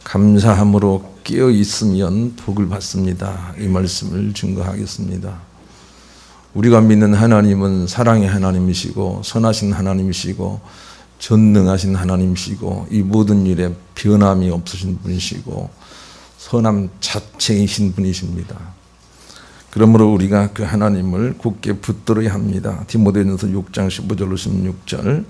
감사함으로 깨어 있으면 복을 받습니다. 이 말씀을 증거하겠습니다. 우리가 믿는 하나님은 사랑의 하나님이시고 선하신 하나님이시고 전능하신 하나님이시고 이 모든 일에 변함이 없으신 분이시고 선함 자체이신 분이십니다. 그러므로 우리가 그 하나님을 굳게 붙들어야 합니다. 디모데전서 6장 15절로 16절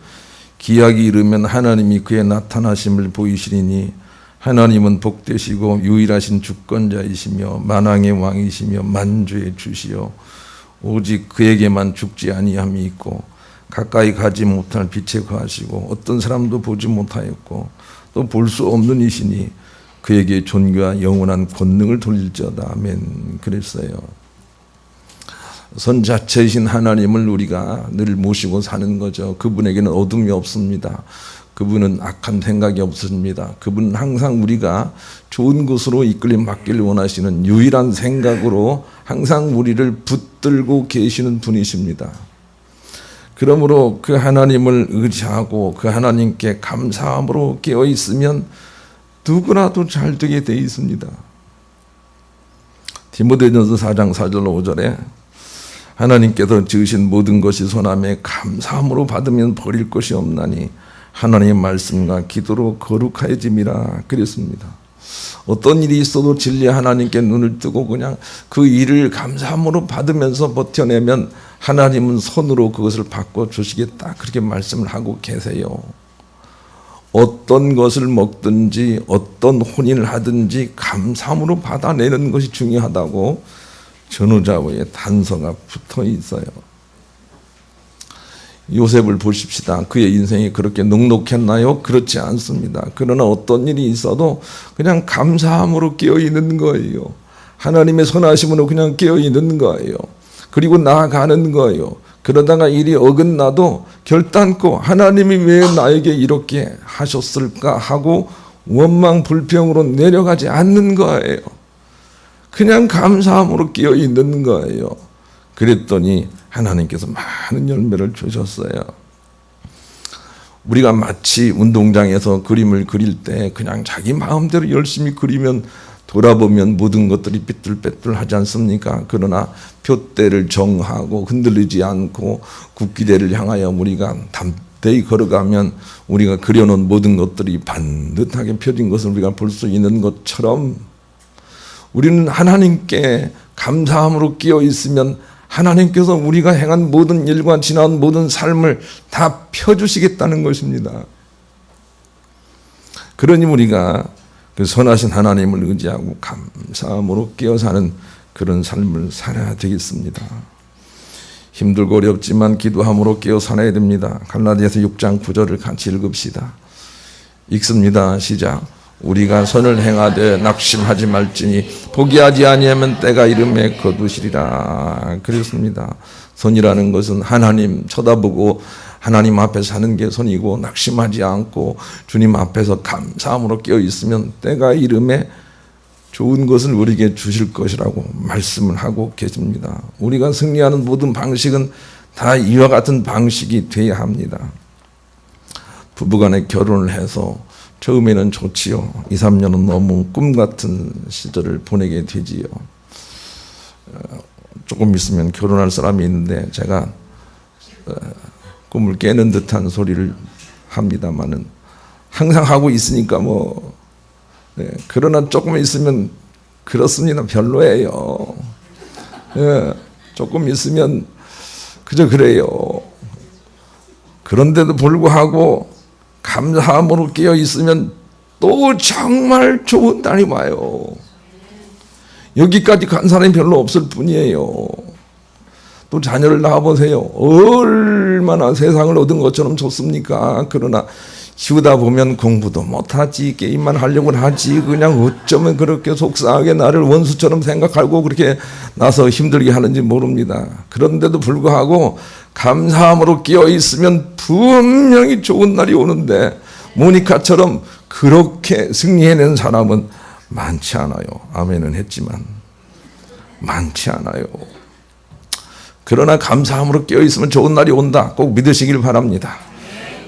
기약이 이르면 하나님이 그의 나타나심을 보이시리니 하나님은 복되시고 유일하신 주권자이시며 만왕의 왕이시며 만주의 주시요 오직 그에게만 죽지 아니함이 있고 가까이 가지 못할 빛에 거하시고 어떤 사람도 보지 못하였고 또 볼 수 없는 이시니 그에게 존귀와 영원한 권능을 돌릴지어다. 아멘. 그랬어요. 선 자체이신 하나님을 우리가 늘 모시고 사는 거죠. 그분에게는 어둠이 없습니다. 그분은 악한 생각이 없습니다. 그분은 항상 우리가 좋은 곳으로 이끌림 받기를 원하시는 유일한 생각으로 항상 우리를 붙들고 계시는 분이십니다. 그러므로 그 하나님을 의지하고 그 하나님께 감사함으로 깨어 있으면 누구라도 잘 되게 되어 있습니다. 디모데전서 4장 4절로 5절에 하나님께서 지으신 모든 것이 선함에 감사함으로 받으면 버릴 것이 없나니 하나님의 말씀과 기도로 거룩하여짐이라 그랬습니다. 어떤 일이 있어도 진리 하나님께 눈을 뜨고 그냥 그 일을 감사함으로 받으면서 버텨내면 하나님은 손으로 그것을 바꿔주시겠다 그렇게 말씀을 하고 계세요. 어떤 것을 먹든지 어떤 혼인을 하든지 감사함으로 받아내는 것이 중요하다고 전후좌우에 단서가 붙어 있어요. 요셉을 보십시다. 그의 인생이 그렇게 넉넉했나요? 그렇지 않습니다. 그러나 어떤 일이 있어도 그냥 감사함으로 깨어 있는 거예요. 하나님의 선하심으로 그냥 깨어 있는 거예요. 그리고 나아가는 거예요. 그러다가 일이 어긋나도 결단코 하나님이 왜 나에게 이렇게 하셨을까 하고 원망 불평으로 내려가지 않는 거예요. 그냥 감사함으로 깨어 있는 거예요. 그랬더니 하나님께서 많은 열매를 주셨어요. 우리가 마치 운동장에서 그림을 그릴 때 그냥 자기 마음대로 열심히 그리면 돌아보면 모든 것들이 삐뚤빼뚤하지 않습니까? 그러나 표대를 정하고 흔들리지 않고 국기대를 향하여 우리가 담대히 걸어가면 우리가 그려놓은 모든 것들이 반듯하게 펴진 것을 우리가 볼 수 있는 것처럼 우리는 하나님께 감사함으로 끼어 있으면 하나님께서 우리가 행한 모든 일과 지나온 모든 삶을 다 펴주시겠다는 것입니다. 그러니 우리가 그 선하신 하나님을 의지하고 감사함으로 끼어 사는 그런 삶을 살아야 되겠습니다. 힘들고 어렵지만 기도함으로 끼어 살아야 됩니다. 갈라디아서 6장 9절을 같이 읽읍시다. 읽습니다. 시작. 우리가 선을 행하되 낙심하지 말지니 포기하지 아니하면 때가 이름에 거두시리라. 그렇습니다. 선이라는 것은 하나님 쳐다보고 하나님 앞에서 하는 게 선이고 낙심하지 않고 주님 앞에서 감사함으로 깨어 있으면 때가 이름에 좋은 것을 우리에게 주실 것이라고 말씀을 하고 계십니다. 우리가 승리하는 모든 방식은 다 이와 같은 방식이 되어야 합니다. 부부간에 결혼을 해서 처음에는 좋지요. 2, 3년은 너무 꿈같은 시절을 보내게 되지요. 조금 있으면 결혼할 사람이 있는데 제가 꿈을 깨는 듯한 소리를 합니다만은 항상 하고 있으니까 그러나 조금 있으면 그렇습니다. 별로예요. 조금 있으면 그저 그래요. 그런데도 불구하고 감사함으로 깨어 있으면 또 정말 좋은 날이 와요. 여기까지 간 사람이 별로 없을 뿐이에요. 또 자녀를 낳아보세요. 얼마나 세상을 얻은 것처럼 좋습니까? 그러나 키우다 보면 공부도 못하지, 게임만 하려고 하지, 그냥 어쩌면 그렇게 속상하게 나를 원수처럼 생각하고 그렇게 나서 힘들게 하는지 모릅니다. 그런데도 불구하고 감사함으로 끼어 있으면 분명히 좋은 날이 오는데 모니카처럼 그렇게 승리해낸 사람은 많지 않아요. 아멘은 했지만 많지 않아요. 그러나 감사함으로 끼어 있으면 좋은 날이 온다. 꼭 믿으시길 바랍니다.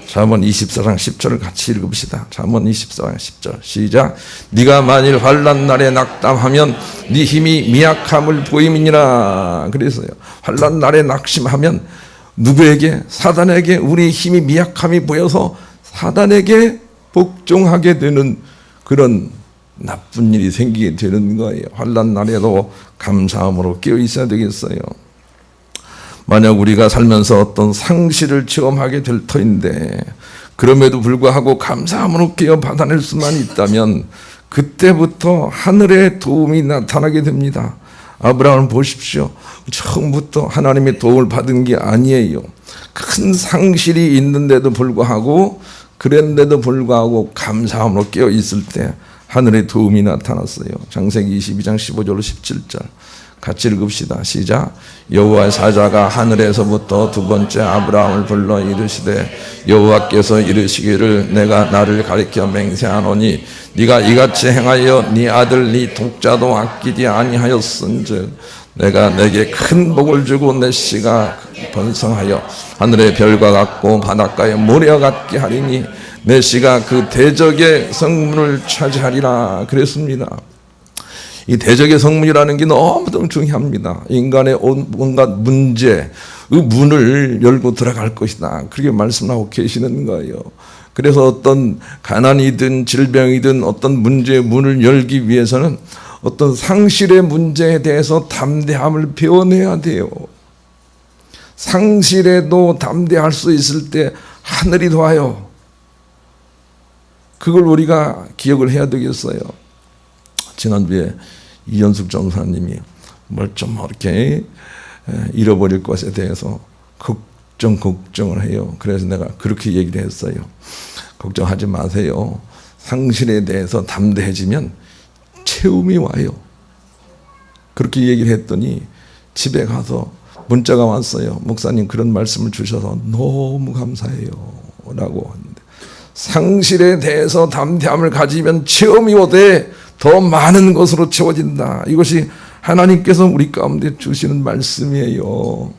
잠언 24장 10절을 같이 읽읍시다. 잠언 24장 10절 시작. 네가 만일 환난 날에 낙담하면 네 힘이 미약함을 보임이니라. 그래서요, 환난 날에 낙심하면 누구에게? 사단에게 우리 힘이 미약함이 보여서 사단에게 복종하게 되는 그런 나쁜 일이 생기게 되는 거예요. 환난 날에도 감사함으로 깨어 있어야 되겠어요. 만약 우리가 살면서 어떤 상실을 체험하게 될 터인데 그럼에도 불구하고 감사함으로 깨어 받아낼 수만 있다면 그때부터 하늘의 도움이 나타나게 됩니다. 아브라함을 보십시오. 처음부터 하나님의 도움을 받은 게 아니에요. 큰 상실이 있는데도 불구하고, 그랬는데도 불구하고 감사함으로 깨어 있을 때 하늘의 도움이 나타났어요. 창세기 22장 15절로 17절 같이 읽읍시다. 시작. 여호와의 사자가 하늘에서부터 두 번째 아브라함을 불러 이르시되 여호와께서 이르시기를 내가 나를 가리켜 맹세하노니 네가 이같이 행하여 네 아들 네 독자도 아끼지 아니하였은즉 내가 내게 큰 복을 주고 내 씨가 번성하여 하늘의 별과 같고 바닷가의 모래와 같게 하리니 내 씨가 그 대적의 성문을 차지하리라. 그랬습니다. 이 대적의 성문이라는 게 너무 중요합니다. 인간의 온갖 문제, 그 문을 열고 들어갈 것이다. 그렇게 말씀하고 계시는 거예요. 그래서 어떤 가난이든 질병이든 어떤 문제의 문을 열기 위해서는 어떤 상실의 문제에 대해서 담대함을 배워내야 돼요. 상실에도 담대할 수 있을 때 하늘이 도와요. 그걸 우리가 기억을 해야 되겠어요. 지난주에 이현숙 전사님이 뭘 좀 이렇게 잃어버릴 것에 대해서 걱정을 해요. 그래서 내가 그렇게 얘기를 했어요. 걱정하지 마세요. 상실에 대해서 담대해지면 체험이 와요. 그렇게 얘기를 했더니 집에 가서 문자가 왔어요. 목사님 그런 말씀을 주셔서 너무 감사해요 라고 하는데, 상실에 대해서 담대함을 가지면 체험이 오되 더 많은 것으로 채워진다. 이것이 하나님께서 우리 가운데 주시는 말씀이에요.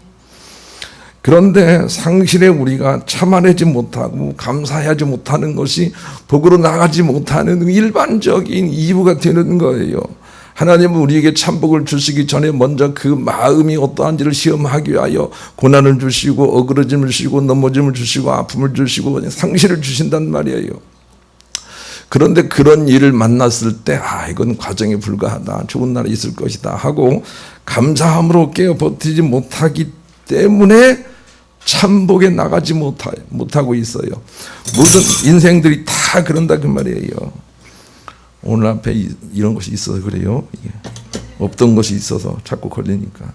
그런데 상실에 우리가 참아내지 못하고 감사하지 못하는 것이 복으로 나가지 못하는 일반적인 이유가 되는 거예요. 하나님은 우리에게 참복을 주시기 전에 먼저 그 마음이 어떠한지를 시험하기 위하여 고난을 주시고 어그러짐을 주시고 넘어짐을 주시고 아픔을 주시고 상실을 주신단 말이에요. 그런데 그런 일을 만났을 때 이건 과정에 불과하다, 좋은 날이 있을 것이다 하고 감사함으로 깨어 버티지 못하기 때문에 참복에 나가지 못하고 있어요. 모든 인생들이 다 그런다 그 말이에요. 오늘 앞에 이런 것이 있어서 그래요. 이게 없던 것이 있어서 자꾸 걸리니까.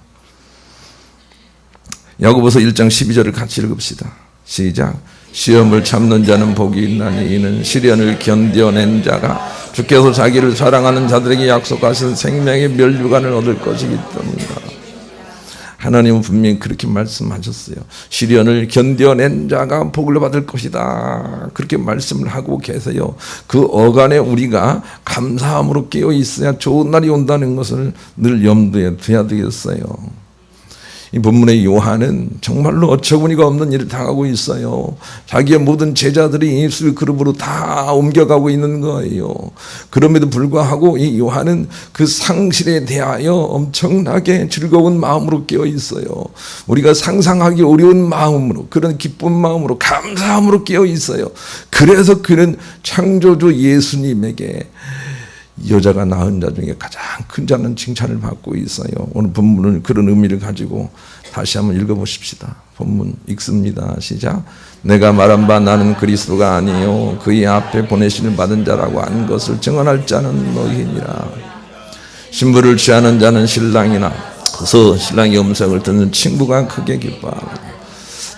야고보서 1장 12절을 같이 읽읍시다. 시작. 시험을 참는 자는 복이 있나니 이는 시련을 견뎌낸 자가 주께서 자기를 사랑하는 자들에게 약속하신 생명의 멸류관을 얻을 것이기 때문이다. 하나님은 분명히 그렇게 말씀하셨어요. 시련을 견뎌낸 자가 복을 받을 것이다. 그렇게 말씀을 하고 계세요. 그 어간에 우리가 감사함으로 깨어 있어야 좋은 날이 온다는 것을 늘 염두에 둬야 되겠어요. 이 본문의 요한은 정말로 어처구니가 없는 일을 당하고 있어요. 자기의 모든 제자들이 예수의 그룹으로 다 옮겨가고 있는 거예요. 그럼에도 불구하고 이 요한은 그 상실에 대하여 엄청나게 즐거운 마음으로 깨어 있어요. 우리가 상상하기 어려운 마음으로, 그런 기쁜 마음으로, 감사함으로 깨어 있어요. 그래서 그는 창조주 예수님에게 여자가 낳은 자 중에 가장 큰 자는 칭찬을 받고 있어요. 오늘 본문은 그런 의미를 가지고 다시 한번 읽어보십시다. 본문 읽습니다. 시작. 내가 말한 바 나는 그리스도가 아니요 그의 앞에 보내심을 받은 자라고 한 것을 증언할 자는 너희니라. 신부를 취하는 자는 신랑이나 그래서 신랑의 음성을 듣는 친구가 크게 기뻐하노라.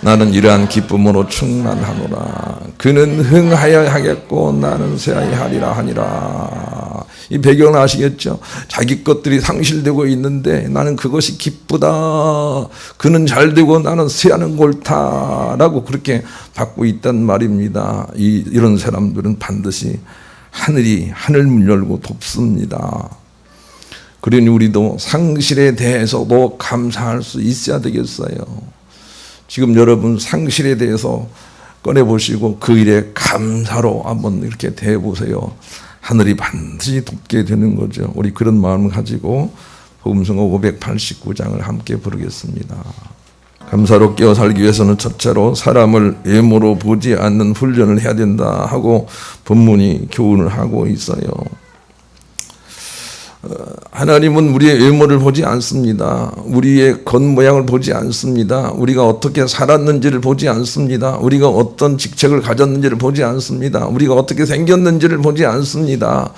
나는 이러한 기쁨으로 충만하노라. 그는 흥하여 하겠고 나는 쇠하리라 하니라. 이 배경을 아시겠죠? 자기 것들이 상실되고 있는데 나는 그것이 기쁘다. 그는 잘되고 나는 쇠하는 옳다라고 그렇게 받고 있단 말입니다. 이런 사람들은 반드시 하늘문 열고 돕습니다. 그러니 우리도 상실에 대해서도 감사할 수 있어야 되겠어요. 지금 여러분 상실에 대해서 꺼내보시고 그 일에 감사로 한번 이렇게 대해보세요. 하늘이 반드시 돕게 되는 거죠. 우리 그런 마음을 가지고 복음성가 589장을 함께 부르겠습니다. 감사로 깨어 살기 위해서는 첫째로 사람을 외모로 보지 않는 훈련을 해야 된다 하고 본문이 교훈을 하고 있어요. 하나님은 우리의 외모를 보지 않습니다. 우리의 겉모양을 보지 않습니다. 우리가 어떻게 살았는지를 보지 않습니다. 우리가 어떤 직책을 가졌는지를 보지 않습니다. 우리가 어떻게 생겼는지를 보지 않습니다.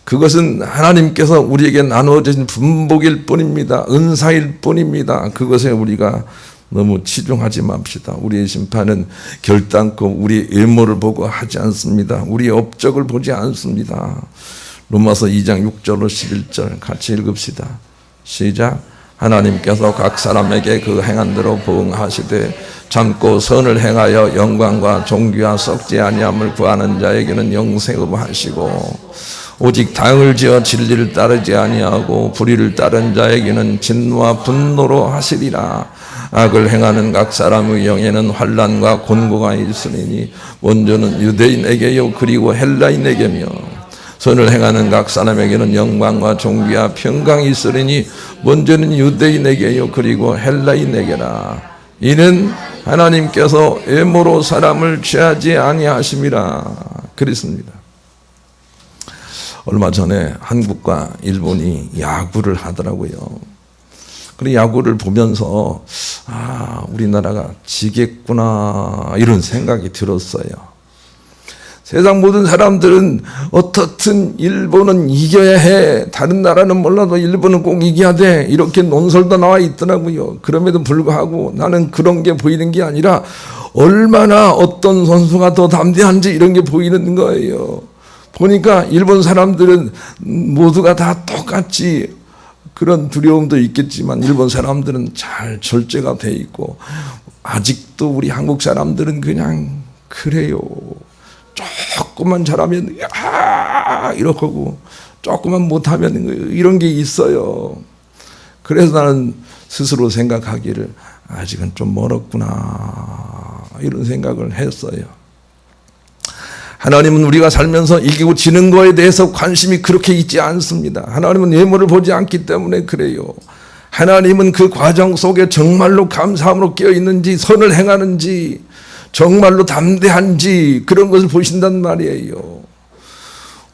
그것은 하나님께서 우리에게 나누어진 분복일 뿐입니다. 은사일 뿐입니다. 그것에 우리가 너무 치중하지 맙시다. 우리의 심판은 결단코 우리의 외모를 보고 하지 않습니다. 우리의 업적을 보지 않습니다. 로마서 2장 6절로 11절 같이 읽읍시다. 시작. 하나님께서 각 사람에게 그 행한 대로 보응하시되 참고 선을 행하여 영광과 존귀와 썩지 아니함을 구하는 자에게는 영생을 하시고 오직 당을 지어 진리를 따르지 아니하고 불의를 따른 자에게는 진노와 분노로 하시리라. 악을 행하는 각 사람의 영에는 환난과 곤고가 있으리니 먼저는 유대인에게요 그리고 헬라인에게며 선을 행하는 각 사람에게는 영광과 존귀와 평강이 있으리니 먼저는 유대인에게요 그리고 헬라인에게라. 이는 하나님께서 외모로 사람을 취하지 아니하심이라 그랬습니다. 얼마 전에 한국과 일본이 야구를 하더라고요. 그리고 야구를 보면서 우리나라가 지겠구나 이런 생각이 들었어요. 세상 모든 사람들은 어떻든 일본은 이겨야 해. 다른 나라는 몰라도 일본은 꼭 이겨야 돼. 이렇게 논설도 나와 있더라고요. 그럼에도 불구하고 나는 그런 게 보이는 게 아니라 얼마나 어떤 선수가 더 담대한지 이런 게 보이는 거예요. 보니까 일본 사람들은 모두가 다 똑같이 그런 두려움도 있겠지만 일본 사람들은 잘 절제가 돼 있고 아직도 우리 한국 사람들은 그냥 그래요. 조금만 잘하면 이렇게 하고 조금만 못하면 이런 게 있어요. 그래서 나는 스스로 생각하기를 아직은 좀 멀었구나 이런 생각을 했어요. 하나님은 우리가 살면서 이기고 지는 거에 대해서 관심이 그렇게 있지 않습니다. 하나님은 외모를 보지 않기 때문에 그래요. 하나님은 그 과정 속에 정말로 감사함으로 깨어있는지 선을 행하는지 정말로 담대한지 그런 것을 보신단 말이에요.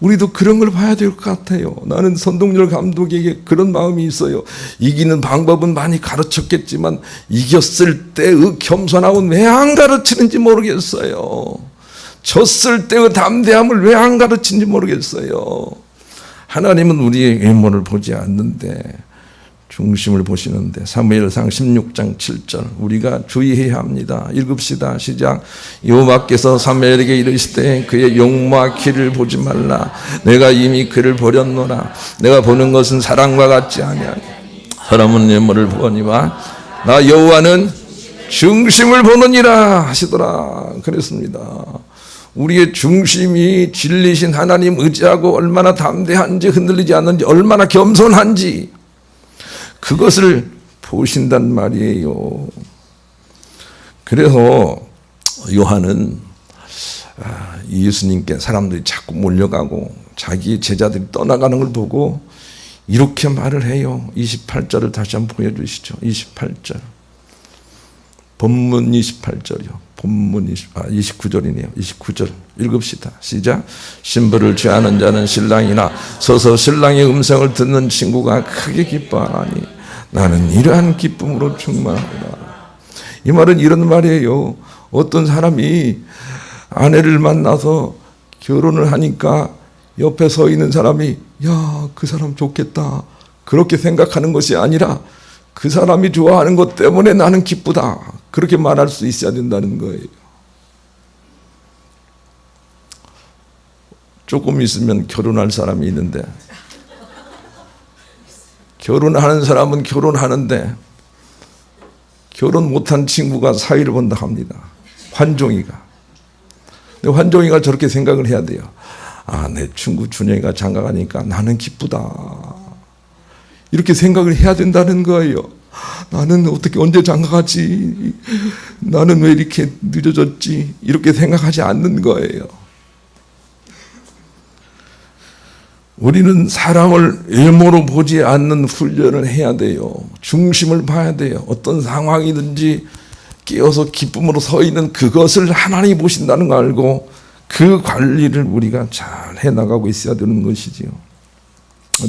우리도 그런 걸 봐야 될 것 같아요. 나는 선동열 감독에게 그런 마음이 있어요. 이기는 방법은 많이 가르쳤겠지만 이겼을 때의 겸손함은 왜 안 가르치는지 모르겠어요. 졌을 때의 담대함을 왜 안 가르치는지 모르겠어요. 하나님은 우리의 외모를 보지 않는데 중심을 보시는데 사무엘상 16장 7절 우리가 주의해야 합니다. 읽읍시다. 시작. 여호와께서 사무엘에게 이르시되 그의 용모와 키를 보지 말라. 내가 이미 그를 버렸노라. 내가 보는 것은 사람과 같지 아니하니 사람은 외모를 보거니와 나 여호와는 중심을 보느니라 하시더라. 그랬습니다. 우리의 중심이 진리신 하나님 의지하고 얼마나 담대한지 흔들리지 않는지 얼마나 겸손한지 그것을 보신단 말이에요. 그래서 요한은 예수님께 사람들이 자꾸 몰려가고 자기 제자들이 떠나가는 걸 보고 이렇게 말을 해요. 28절을 다시 한번 보여주시죠. 28절 본문 28절이요. 본문 29절이네요. 29절 읽읍시다. 시작. 신부를 취하는 자는 신랑이나 서서 신랑의 음성을 듣는 친구가 크게 기뻐하니 나는 이러한 기쁨으로 충만하구나. 이 말은 이런 말이에요. 어떤 사람이 아내를 만나서 결혼을 하니까 옆에 서 있는 사람이 야, 그 사람 좋겠다 그렇게 생각하는 것이 아니라 그 사람이 좋아하는 것 때문에 나는 기쁘다 그렇게 말할 수 있어야 된다는 거예요. 조금 있으면 결혼할 사람이 있는데 결혼하는 사람은 결혼하는데 결혼 못한 친구가 사위를 본다 합니다. 환종이가. 근데 환종이가 저렇게 생각을 해야 돼요. 내 친구 준영이가 장가가니까 나는 기쁘다. 이렇게 생각을 해야 된다는 거예요. 나는 어떻게 언제 장가가지? 나는 왜 이렇게 늦어졌지? 이렇게 생각하지 않는 거예요. 우리는 사람을 외모로 보지 않는 훈련을 해야 돼요. 중심을 봐야 돼요. 어떤 상황이든지 깨어서 기쁨으로 서 있는 그것을 하나님이 보신다는 거 알고 그 관리를 우리가 잘 해나가고 있어야 되는 것이지요.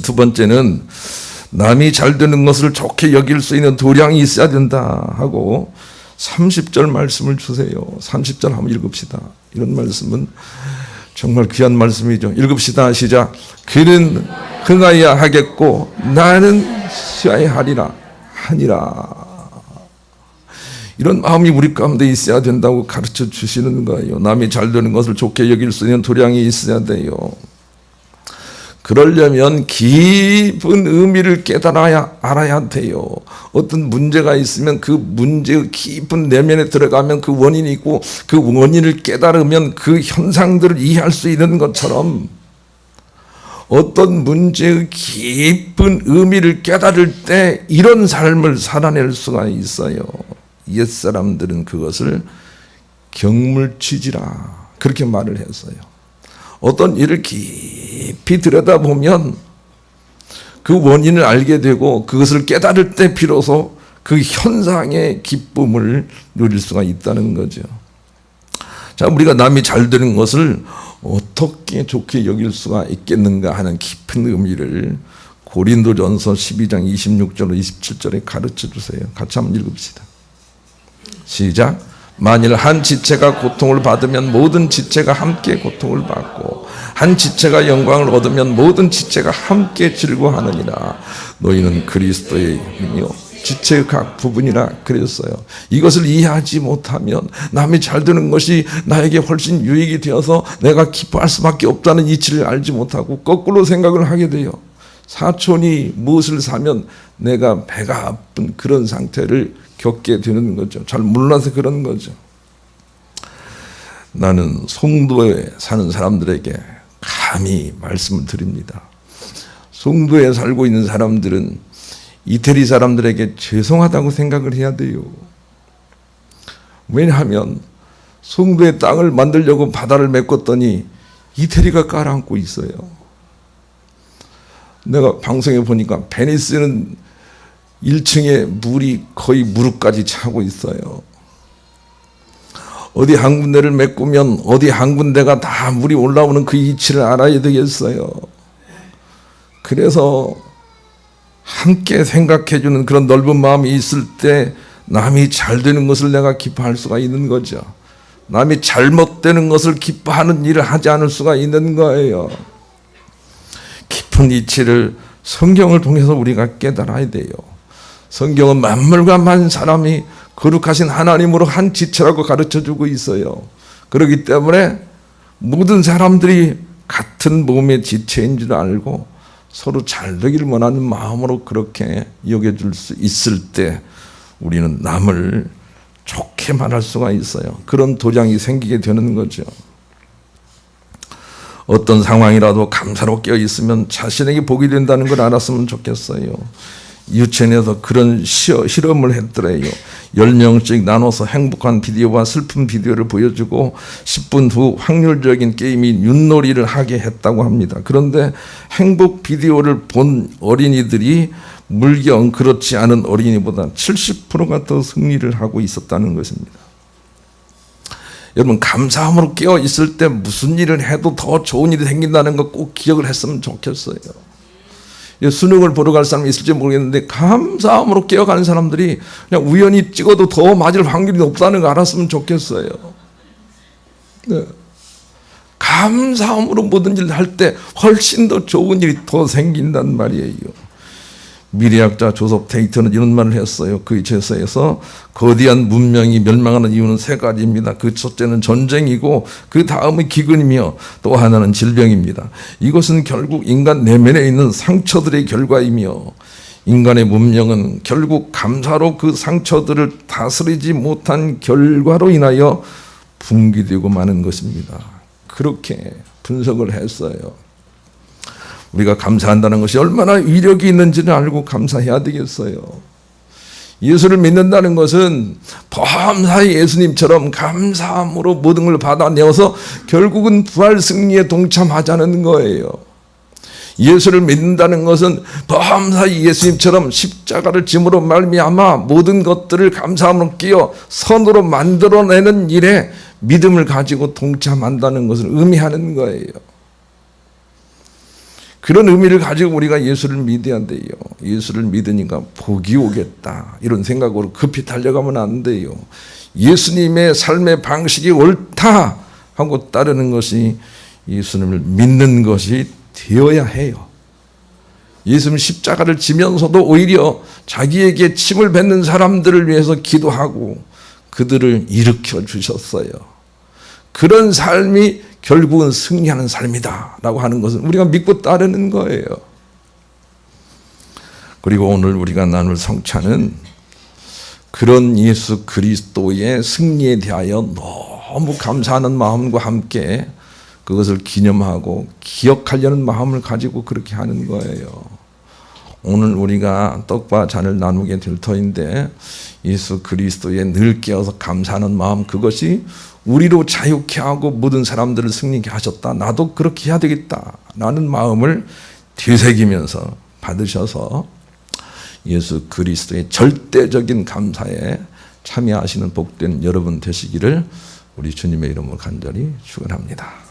두 번째는 남이 잘 되는 것을 좋게 여길 수 있는 도량이 있어야 된다 하고 30절 말씀을 주세요. 30절 한번 읽읍시다. 이런 말씀은 정말 귀한 말씀이죠. 읽읍시다. 시작. 그는 흥하여야 하겠고 나는 쉬어야 하니라. 이런 마음이 우리 가운데 있어야 된다고 가르쳐 주시는 거예요. 남이 잘 되는 것을 좋게 여길 수 있는 도량이 있어야 돼요. 그러려면 깊은 의미를 알아야 돼요. 어떤 문제가 있으면 그 문제의 깊은 내면에 들어가면 그 원인이 있고 그 원인을 깨달으면 그 현상들을 이해할 수 있는 것처럼 어떤 문제의 깊은 의미를 깨달을 때 이런 삶을 살아낼 수가 있어요. 옛사람들은 그것을 경물치지라 그렇게 말을 했어요. 어떤 일을 깊이 들여다보면 그 원인을 알게 되고 그것을 깨달을 때 비로소 그 현상의 기쁨을 누릴 수가 있다는 거죠. 자, 우리가 남이 잘 되는 것을 어떻게 좋게 여길 수가 있겠는가 하는 깊은 의미를 고린도전서 12장 26절 27절에 가르쳐 주세요. 같이 한번 읽읍시다. 시작. 만일 한 지체가 고통을 받으면 모든 지체가 함께 고통을 받고 한 지체가 영광을 얻으면 모든 지체가 함께 즐거워하느니라. 너희는 그리스도의 힘이요 지체의 각 부분이라 그랬어요. 이것을 이해하지 못하면 남이 잘 되는 것이 나에게 훨씬 유익이 되어서 내가 기뻐할 수밖에 없다는 이치를 알지 못하고 거꾸로 생각을 하게 돼요. 사촌이 무엇을 사면 내가 배가 아픈 그런 상태를 겪게 되는 거죠. 잘 몰라서 그런 거죠. 나는 송도에 사는 사람들에게 감히 말씀을 드립니다. 송도에 살고 있는 사람들은 이태리 사람들에게 죄송하다고 생각을 해야 돼요. 왜냐하면 송도의 땅을 만들려고 바다를 메꿨더니 이태리가 깔아앉고 있어요. 내가 방송에 보니까 베니스는 1층에 물이 거의 무릎까지 차고 있어요. 어디 한 군데를 메꾸면 어디 한 군데가 다 물이 올라오는 그 이치를 알아야 되겠어요. 그래서 함께 생각해 주는 그런 넓은 마음이 있을 때 남이 잘 되는 것을 내가 기뻐할 수가 있는 거죠. 남이 잘못되는 것을 기뻐하는 일을 하지 않을 수가 있는 거예요. 깊은 이치를 성경을 통해서 우리가 깨달아야 돼요. 성경은 만물과 만 사람이 거룩하신 하나님으로 한 지체라고 가르쳐주고 있어요. 그렇기 때문에 모든 사람들이 같은 몸의 지체인 줄 알고 서로 잘 되기를 원하는 마음으로 그렇게 여겨줄 수 있을 때 우리는 남을 좋게 말할 수가 있어요. 그런 도량이 생기게 되는 거죠. 어떤 상황이라도 감사로 깨어 있으면 자신에게 복이 된다는 걸 알았으면 좋겠어요. 유치원에서 그런 실험을 했더래요. 10명씩 나눠서 행복한 비디오와 슬픈 비디오를 보여주고 10분 후 확률적인 게임인 윷놀이를 하게 했다고 합니다. 그런데 행복 비디오를 본 어린이들이 물경 그렇지 않은 어린이보다 70%가 더 승리를 하고 있었다는 것입니다. 여러분, 감사함으로 깨어 있을 때 무슨 일을 해도 더 좋은 일이 생긴다는 거 꼭 기억을 했으면 좋겠어요. 수능을 보러 갈 사람이 있을지 모르겠는데 감사함으로 깨어가는 사람들이 그냥 우연히 찍어도 더 맞을 확률이 높다는 거 알았으면 좋겠어요. 네. 감사함으로 모든 일을 할 때 훨씬 더 좋은 일이 더 생긴단 말이에요. 미래학자 조셉 테이터는 이런 말을 했어요. 그의 제서에서 거대한 문명이 멸망하는 이유는 세 가지입니다. 그 첫째는 전쟁이고 그 다음은 기근이며 또 하나는 질병입니다. 이것은 결국 인간 내면에 있는 상처들의 결과이며 인간의 문명은 결국 감사로 그 상처들을 다스리지 못한 결과로 인하여 붕괴되고 마는 것입니다. 그렇게 분석을 했어요. 우리가 감사한다는 것이 얼마나 위력이 있는지를 알고 감사해야 되겠어요. 예수를 믿는다는 것은 범사에 예수님처럼 감사함으로 모든 걸 받아내어서 결국은 부활 승리에 동참하자는 거예요. 예수를 믿는다는 것은 범사에 예수님처럼 십자가를 짐으로 말미암아 모든 것들을 감사함으로 끼어 선으로 만들어내는 일에 믿음을 가지고 동참한다는 것을 의미하는 거예요. 그런 의미를 가지고 우리가 예수를 믿어야 돼요. 예수를 믿으니까 복이 오겠다 이런 생각으로 급히 달려가면 안 돼요. 예수님의 삶의 방식이 옳다 하고 따르는 것이 예수님을 믿는 것이 되어야 해요. 예수님 십자가를 지면서도 오히려 자기에게 침을 뱉는 사람들을 위해서 기도하고 그들을 일으켜 주셨어요. 그런 삶이 결국은 승리하는 삶이다 라고 하는 것은 우리가 믿고 따르는 거예요. 그리고 오늘 우리가 나눌 성찬은 그런 예수 그리스도의 승리에 대하여 너무 감사하는 마음과 함께 그것을 기념하고 기억하려는 마음을 가지고 그렇게 하는 거예요. 오늘 우리가 떡과 잔을 나누게 될 터인데 예수 그리스도에 늘 깨어서 감사하는 마음, 그것이 우리로 자유케 하고 모든 사람들을 승리케 하셨다. 나도 그렇게 해야 되겠다 라는 마음을 되새기면서 받으셔서 예수 그리스도의 절대적인 감사에 참여하시는 복된 여러분 되시기를 우리 주님의 이름으로 간절히 축원합니다.